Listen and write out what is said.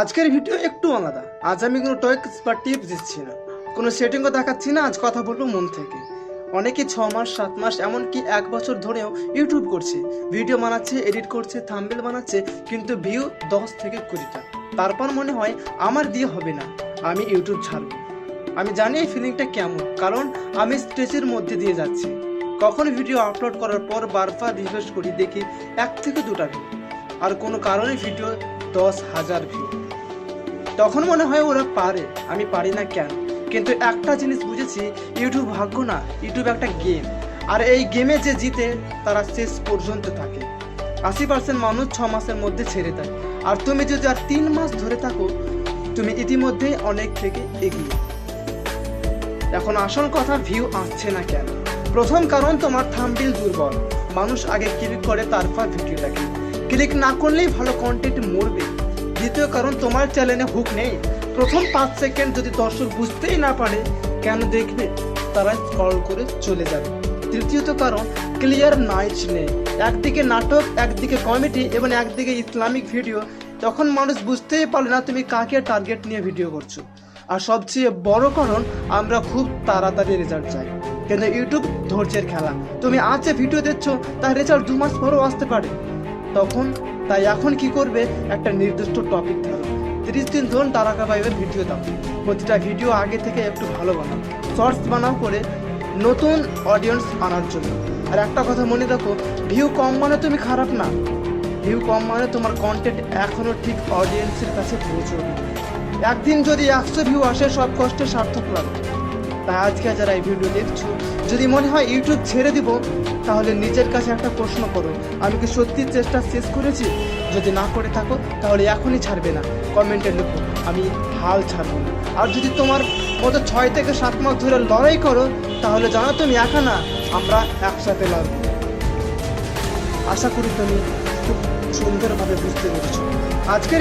আজকের ভিডিও একটু আলাদা। আজ আমি কোনো ট্রিক্স বা টিপস দিচ্ছি না, কোনো সেটিংও দেখাচ্ছি না। আজ কথা বলবো মন থেকে। অনেকে 6 মাস 7 মাস এমনকি 1 বছর ধরেও ইউটিউব করছে, ভিডিও বানাচ্ছে, এডিট করছে, থাম্বনেল বানাচ্ছে, কিন্তু ভিউ 10 থেকে 20টা। তারপর মনে হয় আমার দিয়ে হবে না, আমি ইউটিউব ছাড়বো। আমি জানি এই ফিলিংটা কেমন, কারণ আমি স্ট্রেসের মধ্যে দিয়ে যাচ্ছি। কখন ভিডিও আপলোড করার পর বারবার রিফ্রেশ করি, দেখি 1 থেকে 2টা ভিউ, আর কোনো কারণে ভিডিও 10,000 ভিউ। তখন মনে হয় ওরা পারে, আমি পারি না কেন? কিন্তু একটা জিনিস বুঝেছি, ইউটিউব ভাগ্য না, ইউটিউব একটা গেম। আর এই গেমে যে জিতে তারা শেষ পর্যন্ত থাকে। 80% মানুষ 6 মাসের মধ্যে ছেড়ে দেয়, আর তুমি যদি আর 3 মাস ধরে থাকো, তুমি ইতিমধ্যেই অনেক থেকে এগিয়ে। এখন আসল কথা, ভিউ আসছে না কেন? প্রথম কারণ, তোমার থাম্বনেল দুর্বল। মানুষ আগে ক্লিক করে, তারপর ভিডিও দেখে। ক্লিক না করলেই ভালো কন্টেন্ট মরবে। দ্বিতীয় কারণ, তোমার চ্যানেলে হুক নেই। প্রথম 5 সেকেন্ড যদি দর্শক বুঝতেই না পারে কেন দেখবে, তারা স্ক্রল করে চলে যাবে। তৃতীয়ত কারণ, ক্লিয়ার নাইচ নেই। একদিকে নাটক, একদিকে কমেডি এবং একদিকে ইসলামিক ভিডিও। তখন মানুষ বুঝতেই পারে না তুমি কাকে টার্গেট নিয়ে ভিডিও করছো। আর সবচেয়ে বড় কারণ, আমরা খুব তাড়াতাড়ি রেজাল্ট চাই, কিন্তু ইউটিউব ধৈর্যের খেলা। তুমি আজ যে ভিডিও দিচ্ছ তার রেজাল্ট 2 মাস পরেও আসতে পারে। তাই এখন কি করবে, একটা নির্দিষ্ট টপিক ধরো, 30 দিন ধরুন তারকা পাইবের ভিডিও দাও। প্রতিটা ভিডিও আগে থেকে একটু ভালো বানাও, শর্টস বানাও করে নতুন অডিয়েন্স আনার জন্য। আর একটা কথা মনে রাখো, ভিউ কম মানে তুমি খারাপ না, ভিউ কম মানে তোমার কন্টেন্ট এখনো ঠিক অডিয়েন্সের কাছে পৌঁছবে। একদিন যদি 100 ভিউ আসে, সব কষ্টে সার্থক লাগবে। তাই আজকে যারা এই ভিডিও দেখছো, যদি মনে হয় ইউটিউব ছেড়ে দিব, তাহলে নিজের কাছে একটা প্রশ্ন করো, আমি কি সত্যি চেষ্টা শেষ করেছি? যদি না করে থাকো, তাহলে এখনই ছাড়বে না। কমেন্টে লিখো, আমি হাল ছাড়বো না। আর যদি তোমার মতো 6 থেকে 7 মাস ধরে লড়াই করো, তাহলে জানো তুমি একা না, আমরা একসাথে লড়বো। আশা করি তুমি খুব সুন্দরভাবে বুঝতে পেরেছো। আজকের